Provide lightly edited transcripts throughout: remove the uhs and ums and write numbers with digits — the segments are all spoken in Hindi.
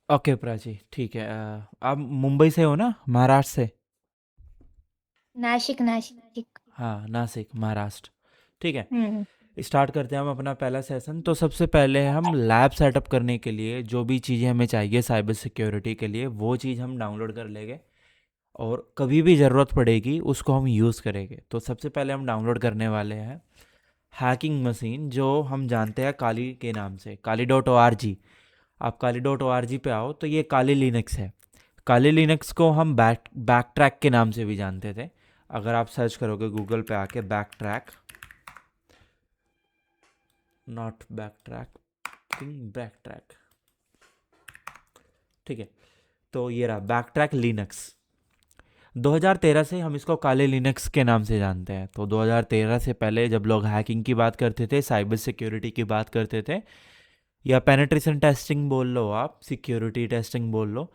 ओके प्राची, ठीक है। आप मुंबई से हो ना, महाराष्ट्र से? नाशिक नाशिक। हाँ, नासिक, महाराष्ट्र। ठीक है। हम्म। स्टार्ट करते हैं हम अपना पहला सेशन। तो सबसे पहले हम लैब सेटअप करने के लिए जो भी चीज़ें हमें चाहिए साइबर सिक्योरिटी के लिए, वो चीज़ हम डाउनलोड कर लेंगे। और कभी भी ज़रूरत पड़ेगी उसको हम यूज़ करेंगे। तो सबसे पहले हम डाउनलोड करने वाले हैं हैकिंग मशीन, जो हम जानते हैं काली के नाम से, kali.org। आप kali.org पे आओ तो ये काली लिनक्स है। काली लिनक्स को हम बैक ट्रैक के नाम से भी जानते थे। अगर आप सर्च करोगे गूगल पे आके back track, not back track, back track, ठीक है। तो ये रहा बैक ट्रैक लिनक्स। 2013 से हम इसको काले लिनक्स के नाम से जानते हैं। तो 2013 से पहले जब लोग हैकिंग की बात करते थे, साइबर सिक्योरिटी की बात करते थे, या पेनेट्रेशन टेस्टिंग बोल लो, आप सिक्योरिटी टेस्टिंग बोल लो,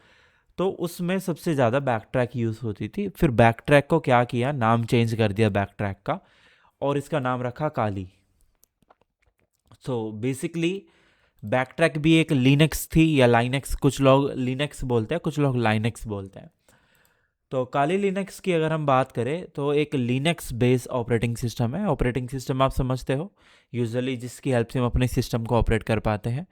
तो उसमें सबसे ज़्यादा बैक ट्रैक यूज़ होती थी। फिर बैक ट्रैक को क्या किया, नाम चेंज कर दिया बैक ट्रैक का, और इसका नाम रखा काली। सो बेसिकली बैक ट्रैक भी एक लिनक्स थी, या लाइनक्स, कुछ लोग लिनक्स बोलते हैं, कुछ लोग लाइनक्स बोलते हैं। तो काली लिनक्स की अगर हम बात करें तो एक लिनक्स बेस्ड ऑपरेटिंग सिस्टम है। ऑपरेटिंग सिस्टम आप समझते हो, यूजुअली जिसकी हेल्प से हम अपने सिस्टम को ऑपरेट कर पाते हैं।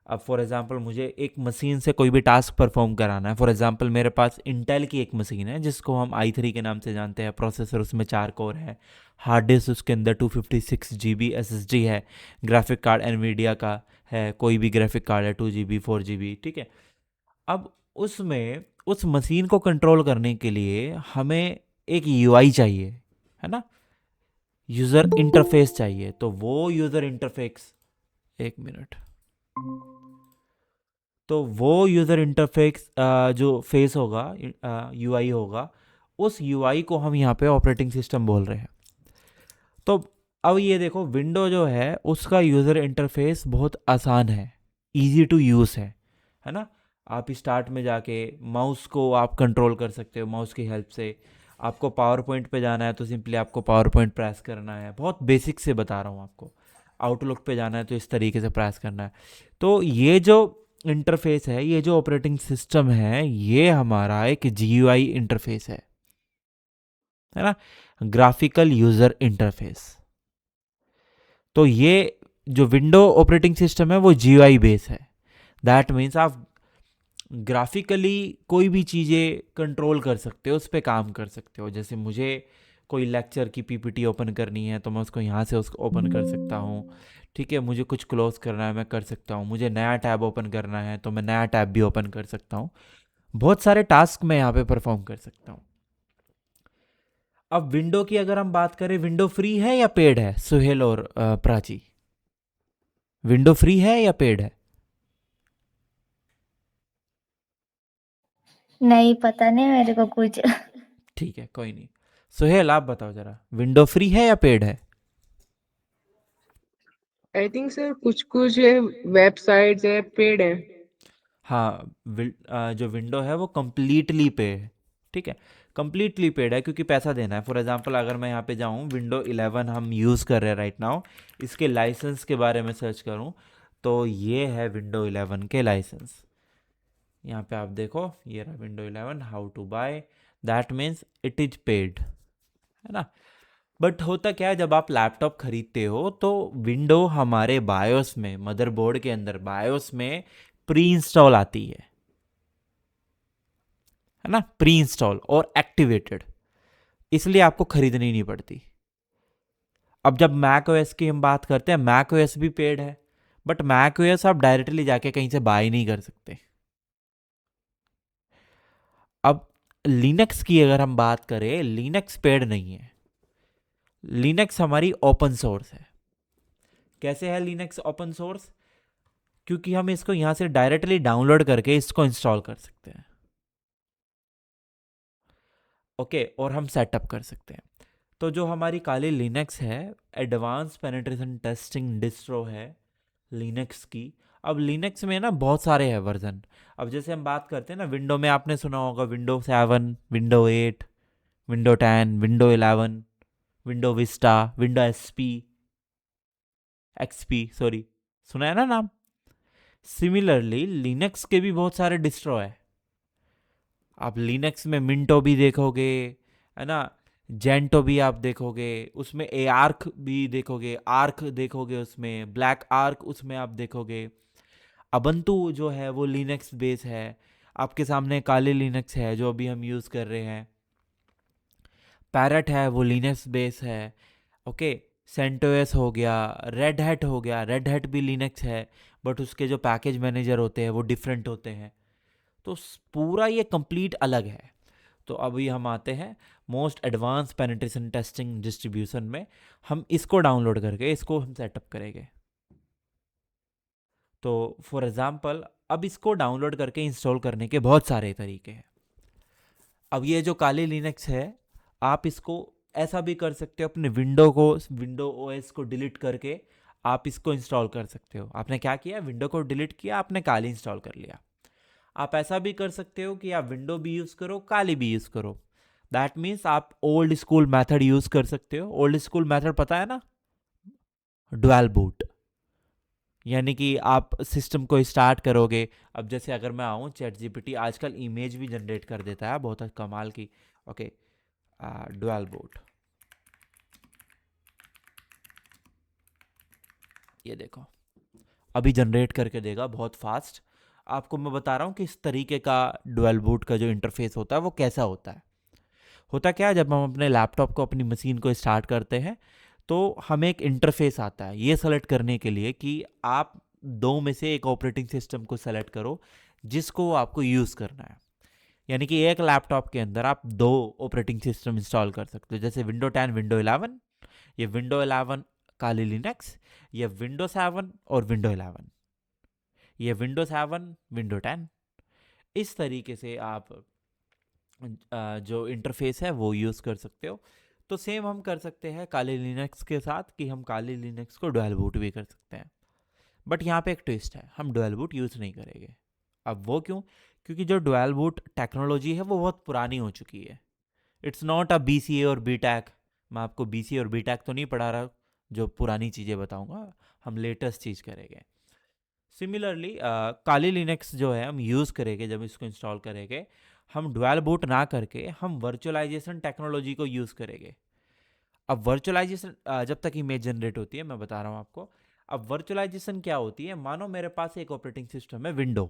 अब फॉर एग्जांपल मुझे एक मशीन से कोई भी टास्क परफॉर्म कराना है। फॉर एग्जांपल मेरे पास इंटेल की एक मशीन है जिसको हम i3 के नाम से जानते हैं। प्रोसेसर उसमें 4 कोर है, हार्ड डिस्क उसके अंदर 256 GB SSD है, ग्राफिक कार्ड एनवीडिया का है, कोई भी ग्राफिक कार्ड है, 2 GB 4 GB, ठीक है। अब उसमें उस मशीन को कंट्रोल करने के लिए हमें एक यूआई चाहिए, है ना, यूज़र इंटरफेस चाहिए। तो वो यूज़र इंटरफेस, एक मिनट, तो वो यूज़र इंटरफेस जो फेस होगा, यूआई होगा, उस यूआई को हम यहाँ पे ऑपरेटिंग सिस्टम बोल रहे हैं। तो अब ये देखो, विंडो जो है उसका यूज़र इंटरफेस बहुत आसान है, इजी टू यूज़ है ना। आप स्टार्ट में जाके माउस को आप कंट्रोल कर सकते हो माउस की हेल्प से। आपको पावर पॉइंट पे जाना है तो सिंपली आपको पावर पॉइंट प्रेस करना है, बहुत बेसिक से बता रहा हूँ आपको। आउटलुक पे जाना है तो इस तरीके से प्रेस करना है। तो ये जो इंटरफेस है, ये जो ऑपरेटिंग सिस्टम है, ये हमारा एक जीयूआई इंटरफेस है ना, ग्राफिकल यूज़र इंटरफेस। तो ये जो विंडो ऑपरेटिंग सिस्टम है वो जीयूआई बेस है। दैट मीन्स आप ग्राफिकली कोई भी चीज़ें कंट्रोल कर सकते हो, उस पर काम कर सकते हो। जैसे मुझे कोई लेक्चर की पीपीटी ओपन करनी है तो मैं उसको यहाँ से उसको ओपन कर सकता हूँ, ठीक है। मुझे कुछ क्लोज करना है मैं कर सकता हूँ, मुझे नया टैब ओपन करना है तो मैं नया टैब भी ओपन कर सकता हूँ। बहुत सारे टास्क मैं यहाँ पे परफॉर्म कर सकता हूँ। अब विंडो की अगर हम बात करें, विंडो फ्री है या पेड है, सुहेल और प्राची? विंडो फ्री है या पेड है? नहीं पता नहीं मेरे को कुछ। ठीक है, कोई नहीं। सुहेल आप बताओ जरा, विंडो फ्री है या पेड है? आई थिंक सर कुछ कुछ वेबसाइट्स है पेड है। हाँ, जो विंडो है वो कम्प्लीटली पे है, ठीक है। कम्प्लीटली पेड है क्योंकि पैसा देना है। फॉर एग्जांपल अगर मैं यहाँ पे जाऊँ, विंडो 11 हम यूज़ कर रहे हैं राइट नाउ, इसके लाइसेंस के बारे में सर्च करूँ तो ये है विंडो 11 के लाइसेंस। यहाँ पे आप देखो, ये रहा window 11, how to buy, that means it is paid, है ना। बट होता क्या है, जब आप लैपटॉप खरीदते हो तो विंडो हमारे बायोस में, मदरबोर्ड के अंदर बायोस में प्री इंस्टॉल आती है ना, प्री इंस्टॉल और एक्टिवेटेड, इसलिए आपको खरीदनी नहीं पड़ती। अब जब मैक ओएस की हम बात करते हैं, मैक ओएस भी पेड है, बट मैक ओएस आप डायरेक्टली जाके कहीं से बाय नहीं कर सकते। अब लिनक्स की अगर हम बात करें, लिनक्स पेड नहीं है। लिनक्स हमारी ओपन सोर्स है। कैसे है लिनक्स ओपन सोर्स? क्योंकि हम इसको यहां से डायरेक्टली डाउनलोड करके इसको इंस्टॉल कर सकते हैं, ओके, और हम सेटअप कर सकते हैं। तो जो हमारी काली लिनक्स है, एडवांस पेनिट्रेशन टेस्टिंग डिस्ट्रो है लिनक्स की। अब लिनक्स में ना बहुत सारे हैं वर्जन। अब जैसे हम बात करते हैं ना, विंडो में आपने सुना होगा window 7, window 8, window 10, window 11, window Vista, window XP, sorry, सुना है ना नाम? सिमिलरली लिनक्स के भी बहुत सारे डिस्ट्रॉ है। आप लिनक्स में मिंटो भी देखोगे, है ना, जेंटो भी आप देखोगे, उसमें ए आर्क भी देखोगे, आर्क देखोगे, उसमें ब्लैक आर्क उसमें आप देखोगे। अबंतु जो है वो लिनक्स बेस है। आपके सामने काले लिनक्स है जो अभी हम यूज़ कर रहे हैं। पैरट है वो लिनक्स बेस है। ओके, सेंटोस हो गया, रेड हैट हो गया, रेड हैट भी लिनक्स है, बट उसके जो पैकेज मैनेजर होते हैं वो डिफरेंट होते हैं। तो पूरा ये कंप्लीट अलग है। तो अभी हम आते हैं most advance penetration testing distribution में। हम इसको डाउनलोड करके इसको हम सेटअप करेंगे। तो फॉर एग्जांपल अब इसको डाउनलोड करके इंस्टॉल करने के बहुत सारे तरीके हैं। अब ये जो काली लिनक्स है, आप इसको ऐसा भी कर सकते हो, अपने विंडो ओएस को डिलीट करके आप इसको इंस्टॉल कर सकते हो। आपने क्या किया, विंडो को डिलीट किया, आपने काली इंस्टॉल कर लिया। आप ऐसा भी कर सकते हो कि आप विंडो भी यूज़ करो, काली भी यूज़ करो। दैट मीन्स आप ओल्ड स्कूल मेथड यूज़ कर सकते हो। ओल्ड स्कूल मेथड पता है ना, डुअल बूट। यानी कि आप सिस्टम को स्टार्ट करोगे। अब जैसे अगर मैं आऊँ, चैट जीपीटी आजकल इमेज भी जनरेट कर देता है, बहुत कमाल की। ओके, डुअल बूट, ये देखो अभी जनरेट करके देगा बहुत फास्ट। आपको मैं बता रहा हूँ कि इस तरीके का डुअल बूट का जो इंटरफेस होता है वो कैसा होता है। होता क्या है, जब हम अपने लैपटॉप को, अपनी मशीन को स्टार्ट करते हैं तो हमें एक इंटरफेस आता है ये सेलेक्ट करने के लिए कि आप दो में से एक ऑपरेटिंग सिस्टम को सेलेक्ट करो जिसको आपको यूज़ करना है। यानी कि एक लैपटॉप के अंदर आप दो ऑपरेटिंग सिस्टम इंस्टॉल कर सकते हो, जैसे विंडो 10 विंडो 11, ये विंडो 11 काली लिनक्स, ये विंडो 7 और विंडो 11, ये विंडो 7 विंडो 10। इस तरीके से आप जो इंटरफेस है वो यूज़ कर सकते हो। तो सेम हम कर सकते हैं काली लिनक्स के साथ कि हम काली लिनक्स को डुअल बूट भी कर सकते हैं। बट यहाँ पे एक ट्विस्ट है, हम डुअल बूट यूज़ नहीं करेंगे। अब वो क्यों? क्योंकि जो डुअल बूट टेक्नोलॉजी है वो बहुत पुरानी हो चुकी है। इट्स नॉट अ BCA और BTech। मैं आपको BCA और BTech तो नहीं पढ़ा रहा जो पुरानी चीज़ें बताऊंगा, हम लेटेस्ट चीज़ करेंगे। सिमिलरली काली लिनक्स जो है हम यूज़ करेंगे, जब इसको इंस्टॉल करेंगे हम डुअल बूट ना करके हम वर्चुअलाइजेशन टेक्नोलॉजी को यूज़ करेंगे। अब वर्चुअलाइजेशन, जब तक इमेज जनरेट होती है मैं बता रहा हूँ आपको। अब वर्चुअलाइजेशन क्या होती है, मानो मेरे पास एक ऑपरेटिंग सिस्टम है विंडो,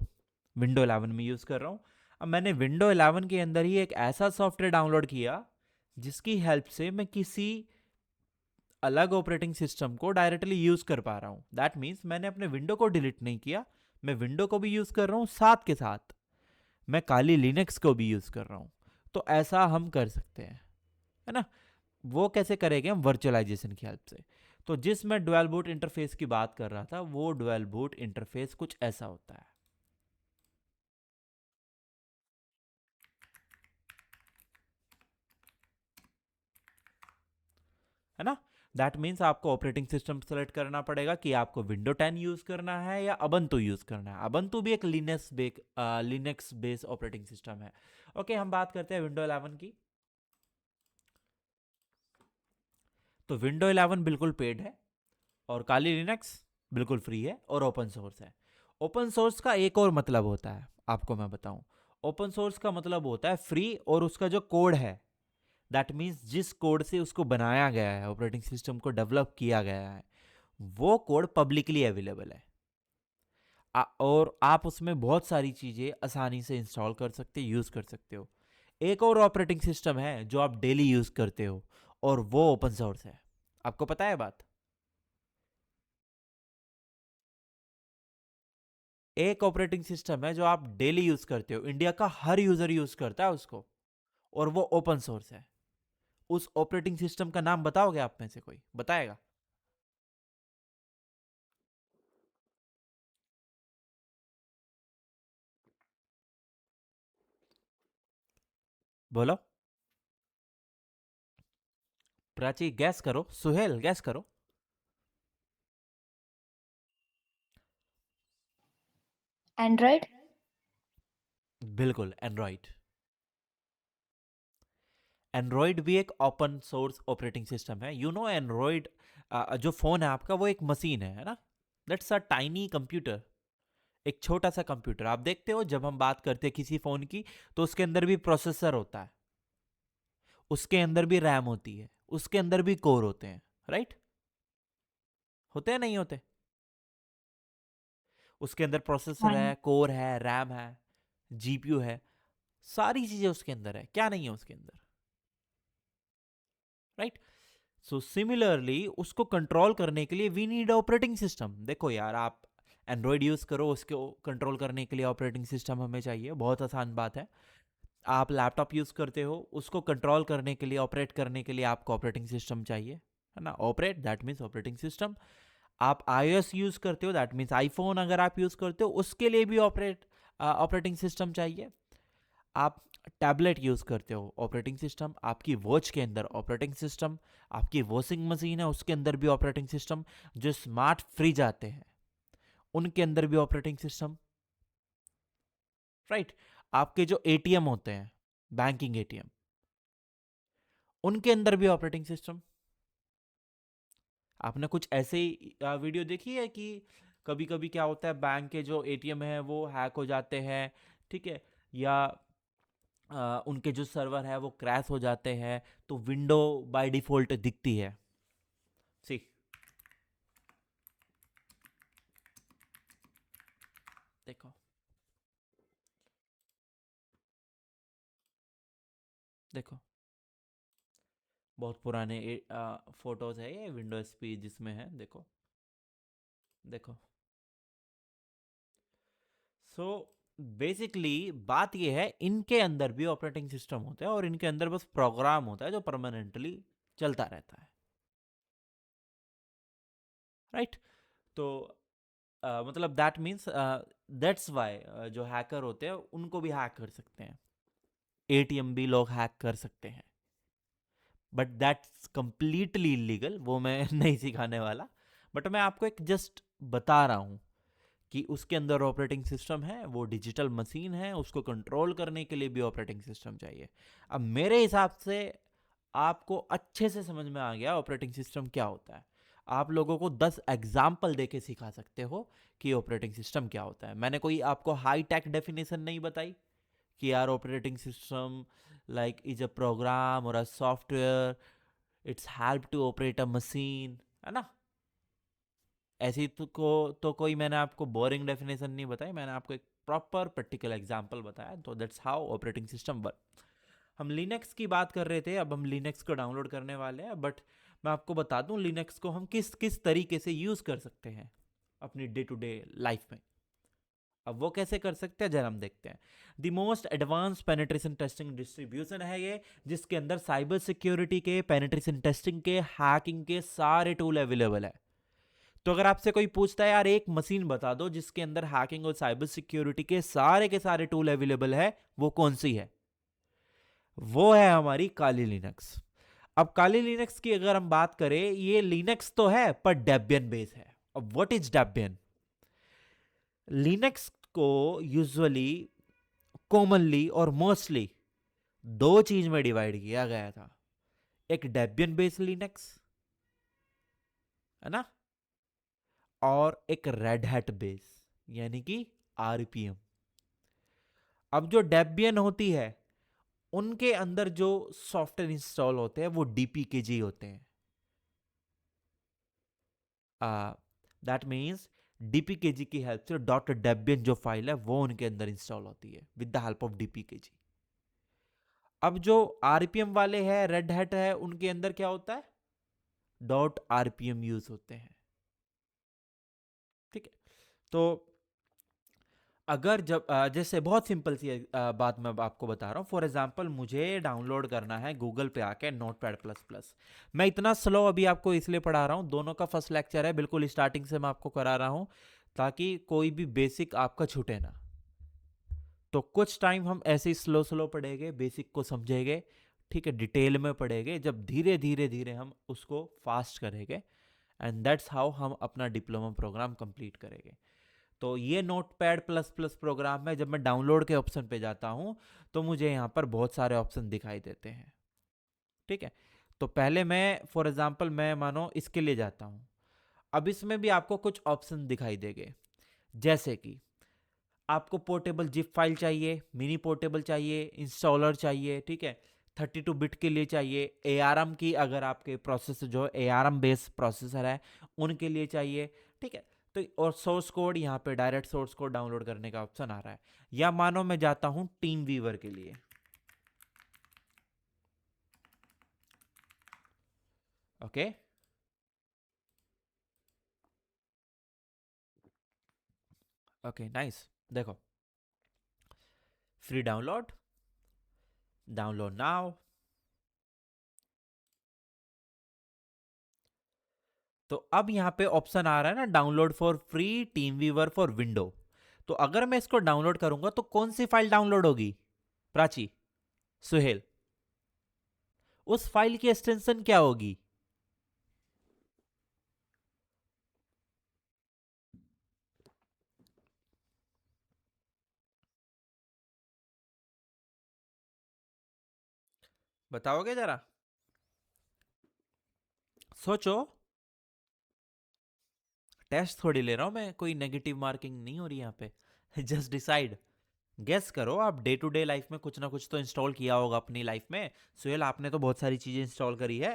विंडो 11 में यूज़ कर रहा हूँ। अब मैंने विंडो 11 के अंदर ही एक ऐसा सॉफ्टवेयर डाउनलोड किया जिसकी हेल्प से मैं किसी अलग ऑपरेटिंग सिस्टम को डायरेक्टली यूज़ कर पा रहा हूँ। दैट मीन्स मैंने अपने विंडो को डिलीट नहीं किया, मैं विंडो को भी यूज़ कर रहा हूँ, साथ के साथ मैं काली लिनक्स को भी यूज़ कर रहा हूँ। तो ऐसा हम कर सकते हैं, है ना। वो कैसे करेंगे हम, वर्चुअलाइजेशन की हेल्प से। तो जिस मैं डुअल बूट इंटरफेस की बात कर रहा था वो डुअल बूट इंटरफेस कुछ ऐसा होता है ना। दैट मीन्स आपको ऑपरेटिंग सिस्टम सेलेक्ट करना पड़ेगा कि आपको विंडो 10 यूज करना है या अबंतु यूज करना है। अबंतु भी एक लिनक्स बेस ऑपरेटिंग सिस्टम है। ओके, हम बात करते हैं विंडो 11 की। तो विंडो 11 बिल्कुल पेड है और काली लिनक्स बिल्कुल फ्री है और ओपन सोर्स है। ओपन सोर्स का एक और मतलब होता है, आपको मैं बताऊं। ओपन सोर्स का मतलब होता है फ्री, और उसका जो कोड है, दैट मीन्स जिस कोड से उसको बनाया गया है, ऑपरेटिंग सिस्टम को डेवलप किया गया है, वो कोड पब्लिकली अवेलेबल है। और आप उसमें बहुत सारी चीज़ें आसानी से इंस्टॉल कर सकते, यूज़ कर सकते हो। एक और ऑपरेटिंग सिस्टम है जो आप डेली यूज़ करते हो और वो ओपन सोर्स है। आपको पता है बात? एक ऑपरेटिंग सिस्टम है जो आप डेली यूज़ करते हो, इंडिया का हर यूज़र यूज़ करता है उसको, और वो ओपन सोर्स है। उस ऑपरेटिंग सिस्टम का नाम बताओगे आप में से कोई बताएगा? बोलो। प्राची गैस करो, सुहेल गैस करो। एंड्रॉइड। बिल्कुल, एंड्रॉइड। एंड्रॉयड भी एक ओपन सोर्स ऑपरेटिंग सिस्टम है। यू नो एंड्रॉयड, जो फ़ोन है आपका वो एक मशीन है ना। That's a tiny computer. एक छोटा सा कंप्यूटर। आप देखते हो जब हम बात करते हैं किसी फोन की तो उसके अंदर भी प्रोसेसर होता है, उसके अंदर भी रैम होती है, उसके अंदर भी कोर होते हैं, राइट? होते हैं नहीं होते? उसके अंदर प्रोसेसर हाँ है, कोर है, रैम है, जीपीयू है, सारी चीजें उसके अंदर है। क्या नहीं है उसके अंदर, राइट? सो सिमिलरली उसको कंट्रोल करने के लिए वी नीड ऑपरेटिंग सिस्टम। देखो यार, आप एंड्रॉयड यूज करो, उसको कंट्रोल करने के लिए ऑपरेटिंग सिस्टम हमें चाहिए, बहुत आसान बात है। आप लैपटॉप यूज करते हो, उसको कंट्रोल करने के लिए, ऑपरेट करने के लिए आपको ऑपरेटिंग सिस्टम चाहिए, है ना? Operate, that means operating system. आप iOS यूज करते हो, दैट मीन्स आईफोन अगर आप यूज करते हो उसके लिए भी ऑपरेटिंग सिस्टम चाहिए। आप टैबलेट यूज करते हो, ऑपरेटिंग सिस्टम। आपकी वॉच के अंदर ऑपरेटिंग सिस्टम, आपकी वॉशिंग मशीन है उसके अंदर भी ऑपरेटिंग सिस्टम, जो स्मार्ट फ्रिज आते हैं उनके अंदर भी ऑपरेटिंग सिस्टम, राइट? आपके जो एटीएम होते हैं, बैंकिंग एटीएम, उनके अंदर भी ऑपरेटिंग सिस्टम। आपने कुछ ऐसे ही वीडियो देखी है कि कभी कभी क्या होता है, बैंक के जो एटीएम है वो हैक हो जाते हैं, ठीक है, या उनके जो सर्वर है वो क्रैश हो जाते हैं, तो विंडो बाय डिफॉल्ट दिखती है। सी, देखो, देखो, बहुत पुराने फोटोज है ये, विंडो एसपी जिसमें है, देखो, देखो। सो बेसिकली बात ये है, इनके अंदर भी ऑपरेटिंग सिस्टम होता है और इनके अंदर बस प्रोग्राम होता है जो परमानेंटली चलता रहता है, राइट? तो मतलब दैट मीन्स दैट्स वाई जो हैकर होते हैं उनको भी हैक कर सकते हैं, एटीएम भी लोग हैक कर सकते हैं, बट दैट्स कंप्लीटली इलीगल, वो मैं नहीं सिखाने वाला। बट मैं आपको एक जस्ट बता रहा हूँ कि उसके अंदर ऑपरेटिंग सिस्टम है, वो डिजिटल मशीन है, उसको कंट्रोल करने के लिए भी ऑपरेटिंग सिस्टम चाहिए। अब मेरे हिसाब से आपको अच्छे से समझ में आ गया ऑपरेटिंग सिस्टम क्या होता है। आप लोगों को 10 एग्जाम्पल देके सिखा सकते हो कि ऑपरेटिंग सिस्टम क्या होता है। मैंने कोई आपको हाई टेक डेफिनेशन नहीं बताई कि यार operating system like is a program और a software, it's help to operate a machine, है ना? ऐसी तो कोई मैंने आपको बोरिंग डेफिनेशन नहीं बताई, मैंने आपको एक प्रॉपर प्रैक्टिकल एग्जांपल बताया। तो that's how operating system work. हम लिनक्स की बात कर रहे थे, अब हम लिनक्स को डाउनलोड करने वाले हैं, बट मैं आपको बता दूं लिनक्स को हम किस किस तरीके से यूज कर सकते हैं अपनी डे टू डे लाइफ में। अब वो कैसे कर सकते हैं जरा हम देखते हैं। The most advance penetration testing distribution है ये, जिसके अंदर साइबर सिक्योरिटी के, पेनिट्रेशन टेस्टिंग के, हैकिंग के सारे टूल अवेलेबल है। तो अगर आपसे कोई पूछता है यार एक मशीन बता दो जिसके अंदर हैकिंग और साइबर सिक्योरिटी के सारे टूल अवेलेबल है, वो कौन सी है? वो है हमारी काली लिनक्स। अब काली लिनक्स की अगर हम बात करें, ये लिनक्स तो है पर डेबियन बेस है। अब व्हाट इज डेबियन? लिनक्स को यूजुअली, कॉमनली और मोस्टली दो चीज में डिवाइड किया गया था। एक डेबियन बेस लिनक्स, है ना, और एक रेड हैट बेस, यानी कि आरपीएम। अब जो डेबियन होती है उनके अंदर जो सॉफ्टवेयर इंस्टॉल होते हैं वो डीपीकेजी होते हैं। दैट मीन्स डीपीकेजी की हेल्प से डॉट डेबियन जो फाइल है वो उनके अंदर इंस्टॉल होती है विद द हेल्प ऑफ डीपीकेजी। अब जो आरपीएम वाले हैं, रेड हैट है, उनके अंदर क्या होता है? डॉट आरपीएम यूज होते हैं, ठीक है? तो अगर जब जैसे बहुत सिंपल सी बात मैं आपको बता रहा हूँ, फॉर एग्जांपल मुझे डाउनलोड करना है गूगल पे आके नोटपैड प्लस प्लस। मैं इतना स्लो अभी आपको इसलिए पढ़ा रहा हूँ, दोनों का फर्स्ट लेक्चर है, बिल्कुल स्टार्टिंग से मैं आपको करा रहा हूँ ताकि कोई भी बेसिक आपका छूटे ना। तो कुछ टाइम हम ऐसे ही स्लो स्लो पढ़ेंगे, बेसिक को समझेंगे, ठीक है, डिटेल में पढ़ेंगे, जब धीरे धीरे धीरे हम उसको फास्ट करेंगे, एंड दैट्स हाउ हम अपना डिप्लोमा प्रोग्राम कंप्लीट करेंगे। तो ये नोटपैड प्लस प्लस प्रोग्राम में जब मैं डाउनलोड के ऑप्शन पे जाता हूँ तो मुझे यहाँ पर बहुत सारे ऑप्शन दिखाई देते हैं, ठीक है? तो पहले मैं फॉर एग्जांपल मैं मानो इसके लिए जाता हूँ। अब इसमें भी आपको कुछ ऑप्शन दिखाई देंगे, जैसे कि आपको पोर्टेबल जिप फाइल चाहिए, मिनी पोर्टेबल चाहिए, इंस्टॉलर चाहिए, ठीक है, 32 बिट के लिए चाहिए, ARM की, अगर आपके प्रोसेसर जो ARM बेस्ड प्रोसेसर है उनके लिए चाहिए, ठीक है। तो और सोर्स कोड, यहाँ पे डायरेक्ट सोर्स कोड डाउनलोड करने का ऑप्शन आ रहा है। या मानो मैं जाता हूँ टीम वीवर के लिए, ओके, ओके नाइस। देखो, फ्री डाउनलोड, डाउनलोड नाउ। तो अब यहाँ पे ऑप्शन आ रहा है ना, download for free team viewer for window. तो अगर मैं इसको डाउनलोड करूंगा तो कौन सी फाइल डाउनलोड होगी, प्राची, सुहेल? उस फाइल की एक्सटेंशन क्या होगी? बताओगे जरा, सोचो। टेस्ट थोड़ी ले रहा हूं मैं, कोई नेगेटिव मार्किंग नहीं हो रही यहाँ पे। जस्ट डिसाइड, गेस करो। आप डे टू डे लाइफ में कुछ ना कुछ तो इंस्टॉल किया होगा अपनी लाइफ में। सुहेल, आपने तो बहुत सारी चीजें इंस्टॉल करी है।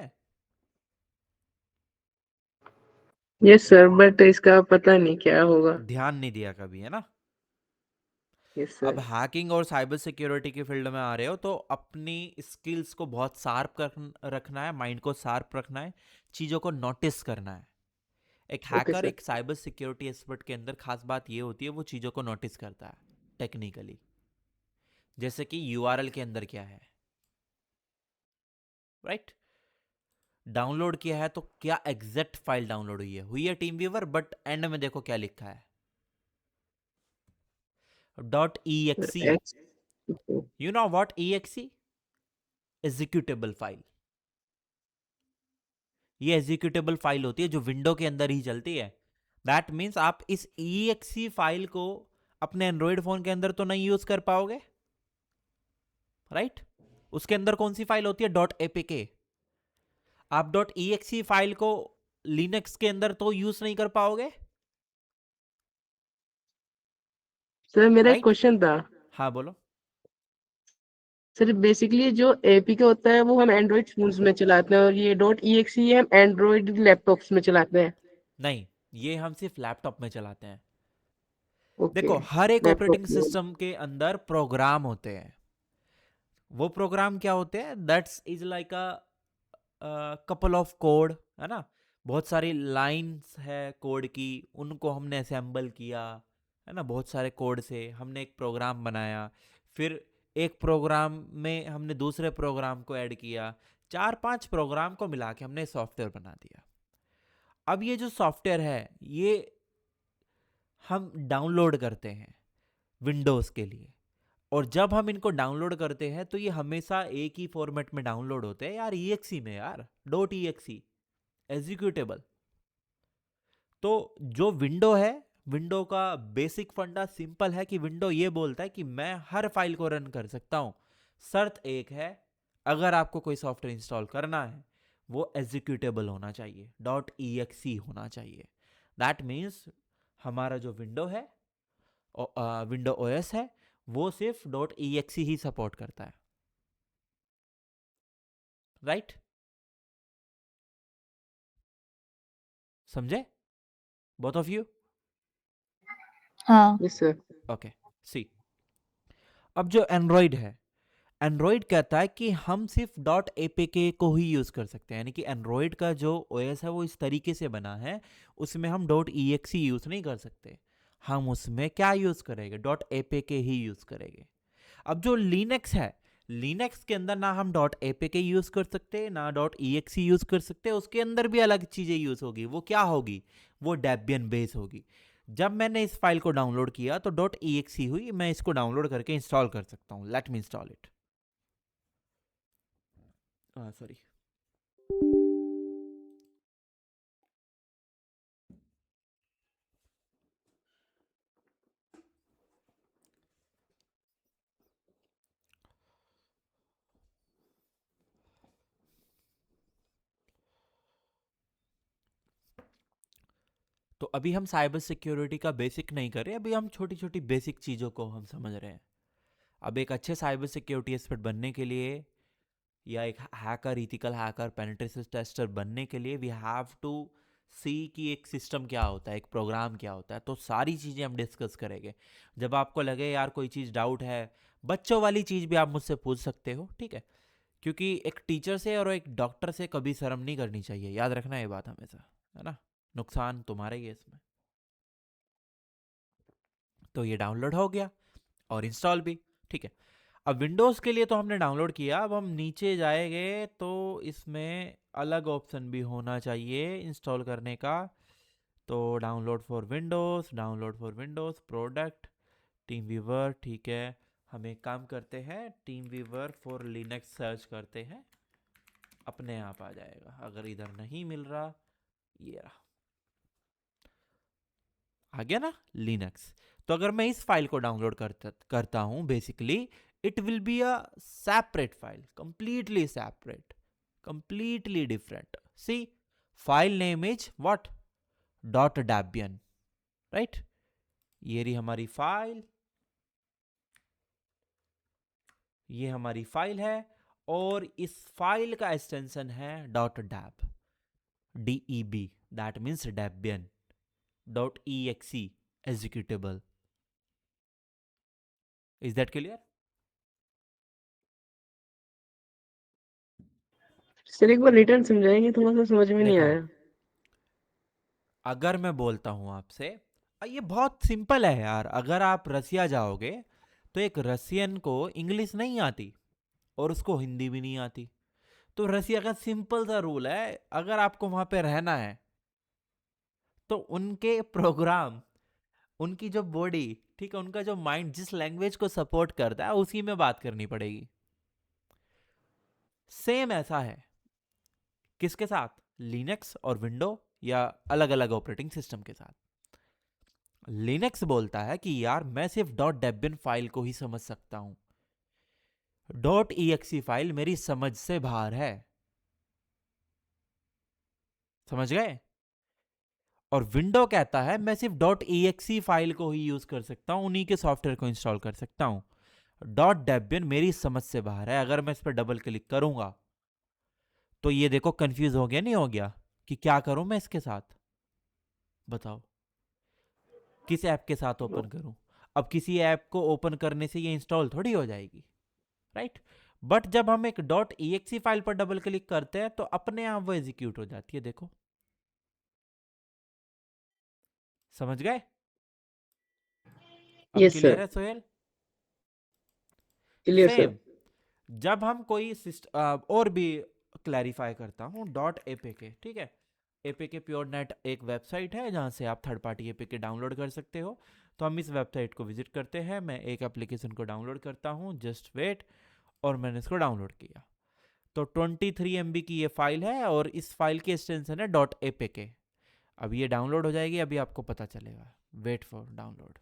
यस सर, बट इसका पता नहीं क्या होगा। ध्यान नहीं दिया कभी, है ना? यस अब सर। हैकिंग और साइबर सिक्योरिटी के फील्ड में आ रहे हो तो अपनी स्किल्स को बहुत शार्प रखना है, माइंड को शार्प रखना है, चीज़ों को नोटिस करना है। एक ओके हैकर, सर। एक साइबर सिक्योरिटी एक्सपर्ट के अंदर खास बात ये होती है, वो चीज़ों को नोटिस करता है टेक्निकली। जैसे कि यूआरएल के अंदर क्या है, राइट? डाउनलोड किया है तो क्या एग्जैक्ट फाइल डाउनलोड हुई है टीम व्यूवर, बट एंड में देखो क्या लिखा है, sir .exe। X. You know what exe? Executable file. ये एग्जीक्यूटेबल फाइल होती है जो विंडो के अंदर ही चलती है। दैट मीन्स आप इस exe फाइल को अपने एंड्रॉइड फोन के अंदर तो नहीं यूज कर पाओगे, राइट? उसके अंदर कौन सी फाइल होती है, .apk। आप .exe फाइल को लिनक्स के अंदर तो यूज नहीं कर पाओगे, सर मेरा एक राइट? क्वेश्चन था। हाँ बोलो। सर बेसिकली जो एपीके होता है वो हम एंड्रॉइड फोन्स में चलाते हैं, और ये डॉट ई एक्स हम एंड्रॉइड लैपटॉप्स में चलाते हैं। नहीं, ये हम सिर्फ लैपटॉप में चलाते हैं। ओके। देखो, हर एक लैपटॉप ऑपरेटिंग में। सिस्टम के अंदर प्रोग्राम होते हैं। वो प्रोग्राम क्या होते हैं, that's is like couple of code, है ना? बहुत सारी लाइंस है कोड की, उनको हमने असेंबल किया, है ना? बहुत सारे कोड से हमने एक प्रोग्राम बनाया। फिर एक प्रोग्राम में हमने दूसरे प्रोग्राम को ऐड किया, 4-5 प्रोग्राम को मिला के हमने सॉफ्टवेयर बना दिया। अब ये जो सॉफ्टवेयर है, ये हम डाउनलोड करते हैं विंडोज़ के लिए। और जब हम इनको डाउनलोड करते हैं तो ये हमेशा एक ही फॉर्मेट में डाउनलोड होते हैं यार, EXE में यार, .exe, एग्जीक्यूटेबल। तो जो विंडो है, विंडो का बेसिक फंडा सिंपल है कि विंडो ये बोलता है कि मैं हर फाइल को रन कर सकता हूं। शर्त एक है, अगर आपको कोई सॉफ्टवेयर इंस्टॉल करना है वो एग्जीक्यूटेबल होना चाहिए, .exe होना चाहिए। दैट मीन्स हमारा जो विंडो है, विंडो ओएस है, वो सिर्फ .exe ही सपोर्ट करता है, राइट? समझे बोथ ऑफ यू? हाँ। Yes sir. ओके, सी। अब जो एंड्रॉइड है, एंड्रॉइड कहता है कि हम सिर्फ .apk को ही यूज कर सकते हैं, यानी कि एंड्रॉइड का जो ओएस है वो इस तरीके से बना है, उसमें हम .exe यूज नहीं कर सकते। हम उसमें क्या यूज करेंगे, .apk ही यूज करेंगे। अब जो लिनक्स है, लिनक्स के अंदर ना हम .apk यूज कर सकते, ना .exe यूज कर सकते, उसके अंदर भी अलग चीजें यूज होगी। वो क्या होगी, वो डेबियन बेस होगी। जब मैंने इस फाइल को डाउनलोड किया तो .exe हुई, मैं इसको डाउनलोड करके इंस्टॉल कर सकता हूं। Let me install it. Sorry. तो अभी हम साइबर सिक्योरिटी का बेसिक नहीं कर रहे, अभी हम छोटी छोटी बेसिक चीज़ों को हम समझ रहे हैं। अब एक अच्छे साइबर सिक्योरिटी एक्सपर्ट बनने के लिए या एक hacker, ethical hacker, penetration tester बनने के लिए वी हैव टू सी कि एक सिस्टम क्या होता है, एक प्रोग्राम क्या होता है। तो सारी चीज़ें हम डिस्कस करेंगे। जब आपको लगे यार कोई चीज़ डाउट है, बच्चों वाली चीज़ भी आप मुझसे पूछ सकते हो, ठीक है? क्योंकि एक टीचर से और एक डॉक्टर से कभी शर्म नहीं करनी चाहिए, याद रखना ये बात हमेशा, है ना? नुकसान तुम्हारा ही है इसमें। तो ये डाउनलोड हो गया और इंस्टॉल भी, ठीक है। अब विंडोज़ के लिए तो हमने डाउनलोड किया, अब हम नीचे जाएंगे तो इसमें अलग ऑप्शन भी होना चाहिए इंस्टॉल करने का। तो download for Windows product team viewer, ठीक है। हम एक काम करते हैं, team viewer for Linux search करते हैं, अपने आप आ जाएगा। अगर इधर नहीं मिल रहा, ये रहा, आ गया ना लिनक्स। तो अगर मैं इस फाइल को डाउनलोड करता हूं, basically it will be a separate file, completely separate, completely different. See, file name is what, .debian, right? ये रही हमारी फाइल, ये हमारी फाइल है, और इस फाइल का एक्सटेंशन है .deb, DEB, that means Debian .exe executable. Is that clear? Sir एक बार रिटर्न समझाएंगे, थोड़ा सा समझ में नहीं देखो, आया। अगर मैं बोलता हूं आपसे, ये बहुत सिंपल है यार। अगर आप रसिया जाओगे तो एक रसियन को इंग्लिश नहीं आती और उसको हिंदी भी नहीं आती। तो रसिया का सिंपल सा रूल है, अगर आपको वहां पे रहना है तो उनके प्रोग्राम, उनकी जो बॉडी, ठीक है, उनका जो माइंड जिस लैंग्वेज को सपोर्ट करता है उसी में बात करनी पड़ेगी। सेम ऐसा है किसके साथ, लिनक्स और विंडो या अलग अलग ऑपरेटिंग सिस्टम के साथ। लिनक्स बोलता है कि यार मैं सिर्फ .debian फाइल को ही समझ सकता हूं, .exe फाइल मेरी समझ से बाहर है। समझ गए? और विंडो कहता है मैं सिर्फ .exe फाइल को ही यूज कर सकता हूं, उन्हीं के सॉफ्टवेयर को इंस्टॉल कर सकता हूं। .debian मेरी समझ से बाहर है। अगर मैं इस पर डबल क्लिक करूंगा तो ये देखो, कंफ्यूज हो गया नहीं हो गया कि क्या करूं मैं इसके साथ? बताओ किस ऐप के साथ ओपन करूं? अब किसी ऐप को ओपन करने से ये इंस्टॉल थोड़ी हो जाएगी, राइट? बट जब हम एक .exe फाइल पर डबल क्लिक करते हैं तो अपने आप वो एग्जीक्यूट हो जाती है। देखो, समझ गए? अब यस क्लियर सर, है सोहेल? Clear sir. सेम, जब हम कोई और भी क्लैरिफाई करता हूँ, .apk, ठीक है। apk प्योर नेट एक वेबसाइट है जहाँ से आप थर्ड पार्टी apk डाउनलोड कर सकते हो। तो हम इस वेबसाइट को विजिट करते हैं। मैं एक एप्लीकेशन को डाउनलोड करता हूँ, जस्ट वेट, और मैंने इसको डाउनलोड किया। तो 23 MB की ये फाइल है और इस फाइल की एक्सटेंशन है .apk। अब ये डाउनलोड हो जाएगी, अभी आपको पता चलेगा। Wait for download.